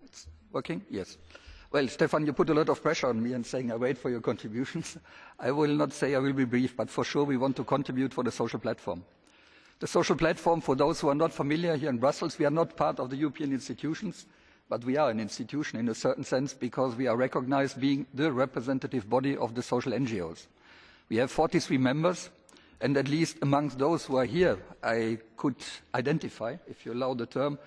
It's working? Yes. Well, Stefan, you put a lot of pressure on me and saying I wait for your contributions. I will not say I will be brief, but for sure we want to contribute for the social platform. The social platform, for those who are not familiar here in Brussels, we are not part of the European institutions, but we are an institution in a certain sense because we are recognized being the representative body of the social NGOs. We have 43 members, and at least amongst those who are here, I could identify, if you allow the term,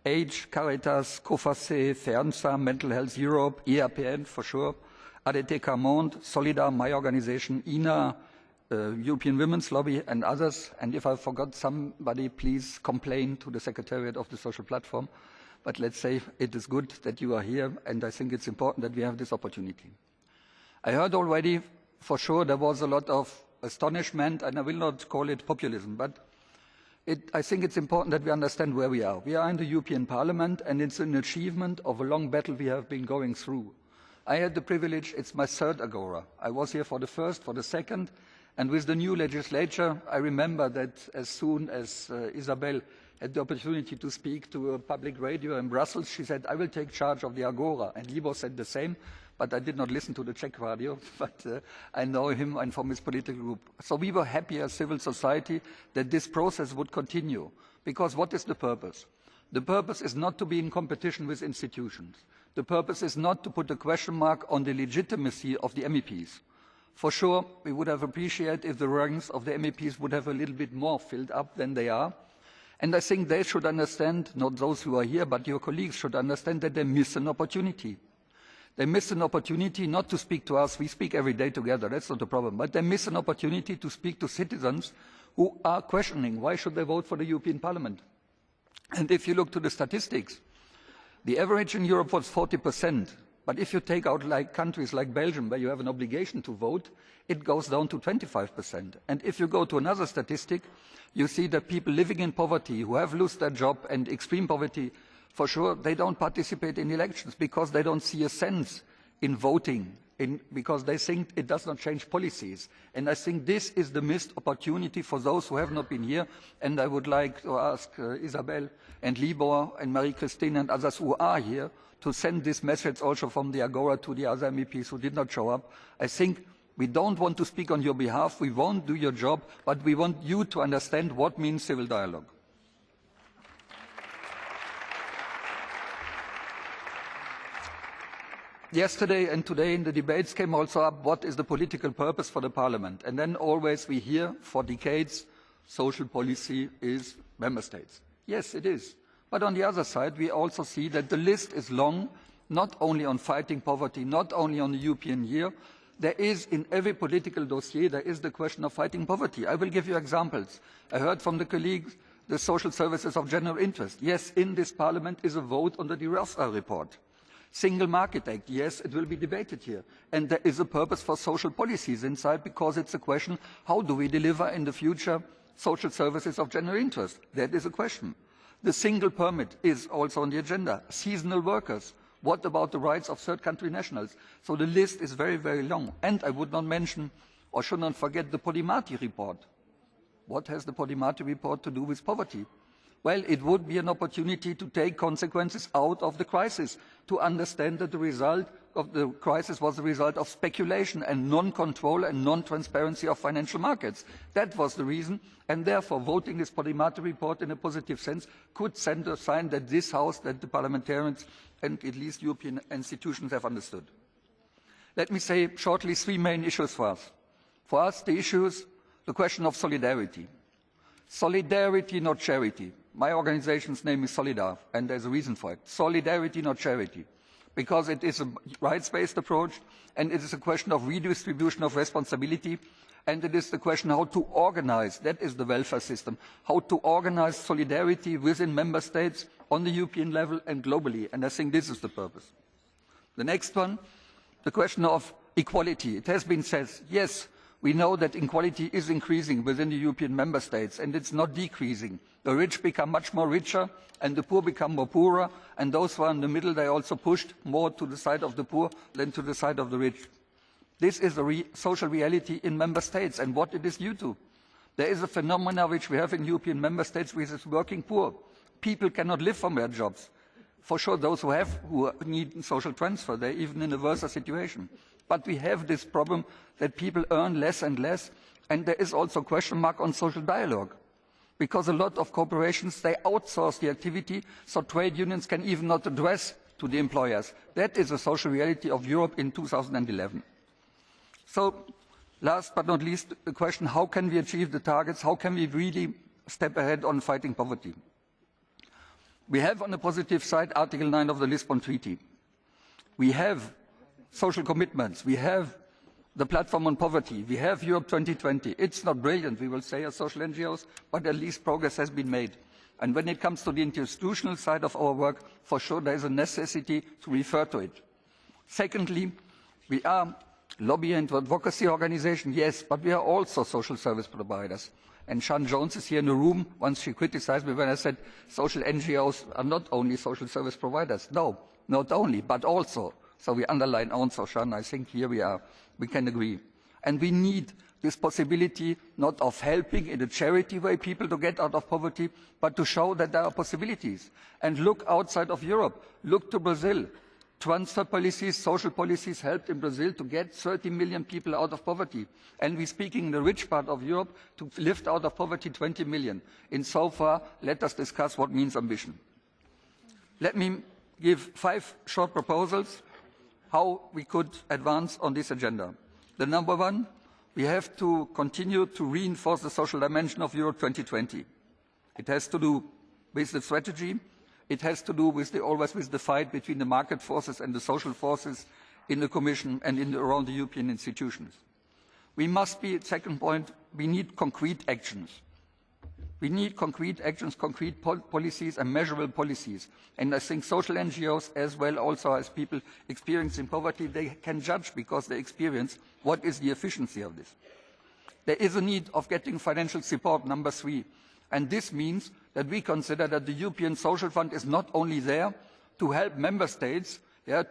Age, Caritas, COFACE, FEANSA, Mental Health Europe, EAPN for sure, ADT Monde, Solidar, my organization, INA, European Women's Lobby and others. And if I forgot somebody, please complain to the Secretariat of the Social Platform. But let's say it is good that you are here, and I think it's important that we have this opportunity. I heard already, for sure, there was a lot of astonishment, and I will not call it populism, but I think it's important that we understand where we are. We are in the European Parliament, and it's an achievement of a long battle we have been going through. I had the privilege, it's my third Agora. I was here for the first, for the second, and with the new legislature, I remember that as soon as Isabel had the opportunity to speak to a public radio in Brussels, she said, I will take charge of the Agora. And Libor said the same, but I did not listen to the Czech radio, but I know him and from his political group. So we were happy as civil society that this process would continue. Because what is the purpose? The purpose is not to be in competition with institutions. The purpose is not to put a question mark on the legitimacy of the MEPs. For sure, we would have appreciated if the ranks of the MEPs would have a little bit more filled up than they are. And I think they should understand, not those who are here, but your colleagues should understand that they miss an opportunity. They miss an opportunity not to speak to us. We speak every day together. That's not the problem. But they miss an opportunity to speak to citizens who are questioning why should they vote for the European Parliament. And if you look to the statistics, the average in Europe was 40%. But if you take out countries like Belgium, where you have an obligation to vote, it goes down to 25%. And if you go to another statistic, you see that people living in poverty, who have lost their job and extreme poverty, for sure, they don't participate in elections because they don't see a sense in voting, because they think it does not change policies. And I think this is the missed opportunity for those who have not been here. And I would like to ask Isabel and Libor and Marie-Christine and others who are here to send this message also from the Agora to the other MEPs who did not show up. I think we don't want to speak on your behalf. We won't do your job, but we want you to understand what means civil dialogue. Yesterday and today in the debates came also up what is the political purpose for the Parliament. And then always we hear for decades social policy is member states. Yes, it is. But on the other side, we also see that the list is long, not only on fighting poverty, not only on the European year. There is, in every political dossier, there is the question of fighting poverty. I will give you examples. I heard from the colleagues the social services of general interest. Yes, in this Parliament is a vote on the De Rossa report. Single Market Act, yes, it will be debated here. And there is a purpose for social policies inside because it's a question, how do we deliver in the future social services of general interest? That is a question. The single permit is also on the agenda. Seasonal workers. What about the rights of third country nationals? So the list is very, very long. And I would not mention, or should not forget, the Podimati report. What has the Podimati report to do with poverty? Well, it would be an opportunity to take consequences out of the crisis, to understand that the result of the crisis was the result of speculation and non-control and non-transparency of financial markets. That was the reason, and therefore voting this Podimata report in a positive sense could send a sign that this House, that the parliamentarians and at least European institutions have understood. Let me say shortly three main issues for us. For us, the issues, the question of solidarity. Solidarity, not charity. My organization's name is Solidar, and there's a reason for it. Solidarity, not charity. Because it is a rights-based approach, and it is a question of redistribution of responsibility, and it is the question how to organize, that is the welfare system, how to organize solidarity within member states on the European level and globally, and I think this is the purpose. The next one, the question of equality. It has been said, yes, we know that inequality is increasing within the European member states, and it's not decreasing. The rich become much more richer, and the poor become more poorer, and those who are in the middle, they also pushed more to the side of the poor than to the side of the rich. This is a social reality in member states, and what it is due to. There is a phenomenon which we have in European member states, which is working poor. People cannot live from their jobs. For sure, those who need social transfer, they're even in a worse situation. But we have this problem that people earn less and less, and there is also a question mark on social dialogue. Because a lot of corporations, they outsource the activity, so trade unions can even not address to the employers. That is the social reality of Europe in 2011. So, last but not least, the question, how can we achieve the targets? How can we really step ahead on fighting poverty? We have on the positive side Article 9 of the Lisbon Treaty. We have social commitments. We have the platform on poverty. We have Europe 2020. It's not brilliant, we will say, as social NGOs, but at least progress has been made. And when it comes to the institutional side of our work, for sure there is a necessity to refer to it. Secondly, we are lobby and advocacy organization, yes, but we are also social service providers. And Sian Jones is here in the room. Once she criticized me when I said social NGOs are not only social service providers. No, not only, but also. So we underline also, Sian, I think here we can agree. And we need this possibility not of helping in a charity way people to get out of poverty, but to show that there are possibilities. And look outside of Europe. Look to Brazil. Transfer policies, social policies helped in Brazil to get 30 million people out of poverty. And we're speaking in the rich part of Europe to lift out of poverty 20 million. In so far, let us discuss what means ambition. Let me give 5 short proposals how we could advance on this agenda. The number one, we have to continue to reinforce the social dimension of Europe 2020. It has to do with the strategy. It has to do with always with the fight between the market forces and the social forces in the Commission and around the European institutions. We must be, second point, we need concrete actions. We need concrete actions, concrete policies and measurable policies. And I think social NGOs, as well also as people experiencing poverty, they can judge because they experience what is the efficiency of this. There is a need of getting financial support, number 3. And this means that we consider that the European Social Fund is not only there to help member states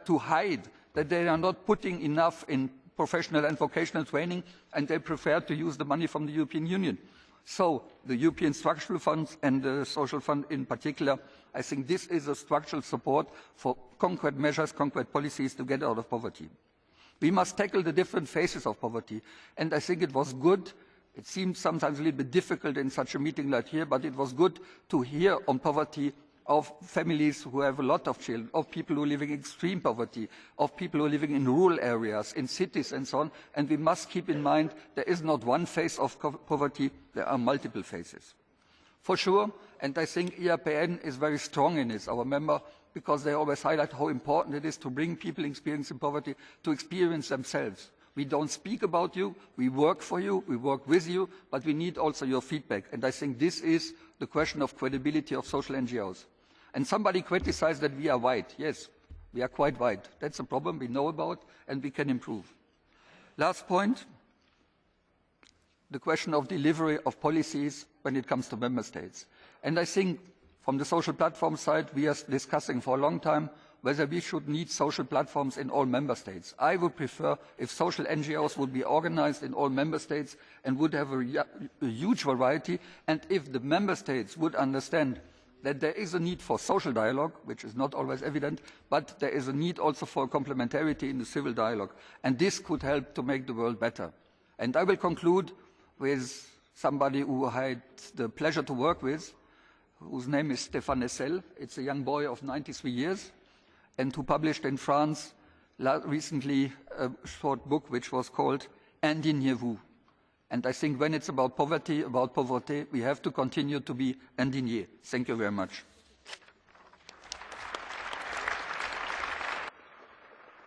to hide that they are not putting enough in professional and vocational training and they prefer to use the money from the European Union. So the European Structural Funds and the Social Fund in particular, I think this is a structural support for concrete measures, concrete policies to get out of poverty. We must tackle the different phases of poverty, and I think it was good. It seems sometimes a little bit difficult in such a meeting like here, but it was good to hear on poverty of families who have a lot of children, of people who are living in extreme poverty, of people who are living in rural areas, in cities and so on. And we must keep in mind there is not one phase of poverty, there are multiple phases. For sure, and I think ERPN is very strong in this, our member, because they always highlight how important it is to bring people experiencing poverty to experience themselves. We don't speak about you, we work for you, we work with you, but we need also your feedback. And I think this is the question of credibility of social NGOs. And somebody criticized that we are white. Yes, we are quite white. That's a problem we know about and we can improve. Last point, the question of delivery of policies when it comes to member states. And I think from the social platform side, we are discussing for a long time whether we should need social platforms in all member states. I would prefer if social NGOs would be organized in all member states and would have a huge variety, and if the member states would understand that there is a need for social dialogue, which is not always evident, but there is a need also for complementarity in the civil dialogue. And this could help to make the world better. And I will conclude with somebody who I had the pleasure to work with, whose name is Stéphane Hessel. It's a young boy of 93 years, and who published in France recently a short book which was called Indignez-vous. And I think when it's about poverty, we have to continue to be indigné. Thank you very much.